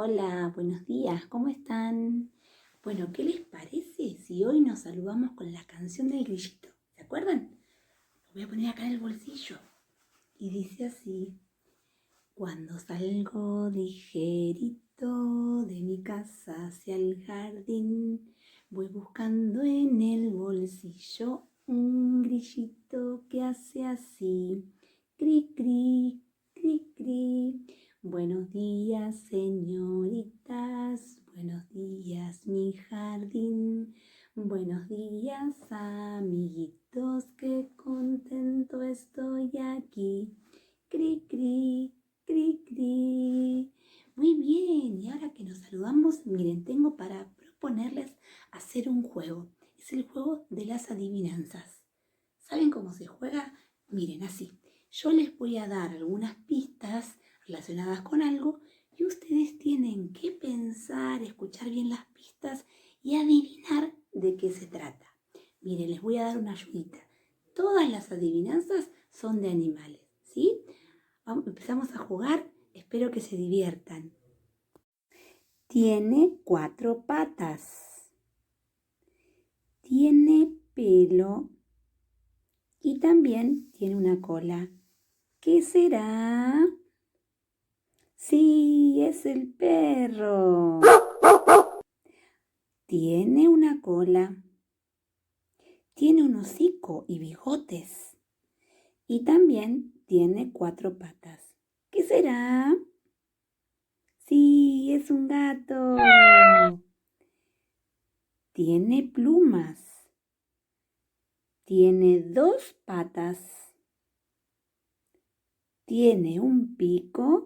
Hola, buenos días, ¿cómo están? Bueno, ¿qué les parece si hoy nos saludamos con la canción del grillito? ¿Se acuerdan? Lo voy a poner acá en el bolsillo. Y dice así: cuando salgo ligerito de mi casa hacia el jardín, voy buscando en el bolsillo un grillito que hace así: cri, cri, cri, cri. Buenos días, señoritas, buenos días, mi jardín. Buenos días, amiguitos, qué contento estoy aquí. Cri, cri, cri, cri. Muy bien, y ahora que nos saludamos, miren, tengo para proponerles hacer un juego. Es el juego de las adivinanzas. ¿Saben cómo se juega? Miren, así. Yo les voy a dar algunas pistas relacionadas con algo y ustedes tienen que pensar, escuchar bien las pistas y adivinar de qué se trata. Miren, les voy a dar una ayudita. Todas las adivinanzas son de animales, ¿sí? Empezamos a jugar, espero que se diviertan. Tiene 4 patas, tiene pelo y también tiene una cola. ¿Qué será? Sí, es el perro. Tiene una cola, tiene un hocico y bigotes y también tiene 4 patas. ¿Qué será? Sí, es un gato. Tiene plumas. Tiene 2 patas. Tiene un pico.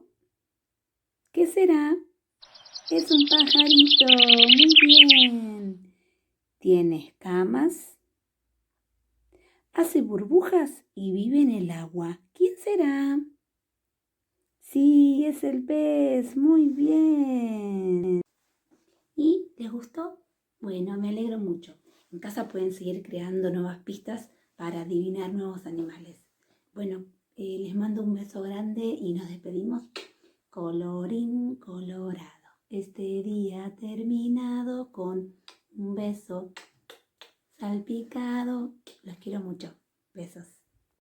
¿Qué será? Es un pajarito. Muy bien. Tiene escamas. Hace burbujas y vive en el agua. ¿Quién será? Sí, es el pez. Muy bien. ¿Y les gustó? Bueno, me alegro mucho. En casa pueden seguir creando nuevas pistas para adivinar nuevos animales. Bueno, les mando un beso grande y nos despedimos. Colorín colorado, este día ha terminado con un beso salpicado. Los quiero mucho. Besos.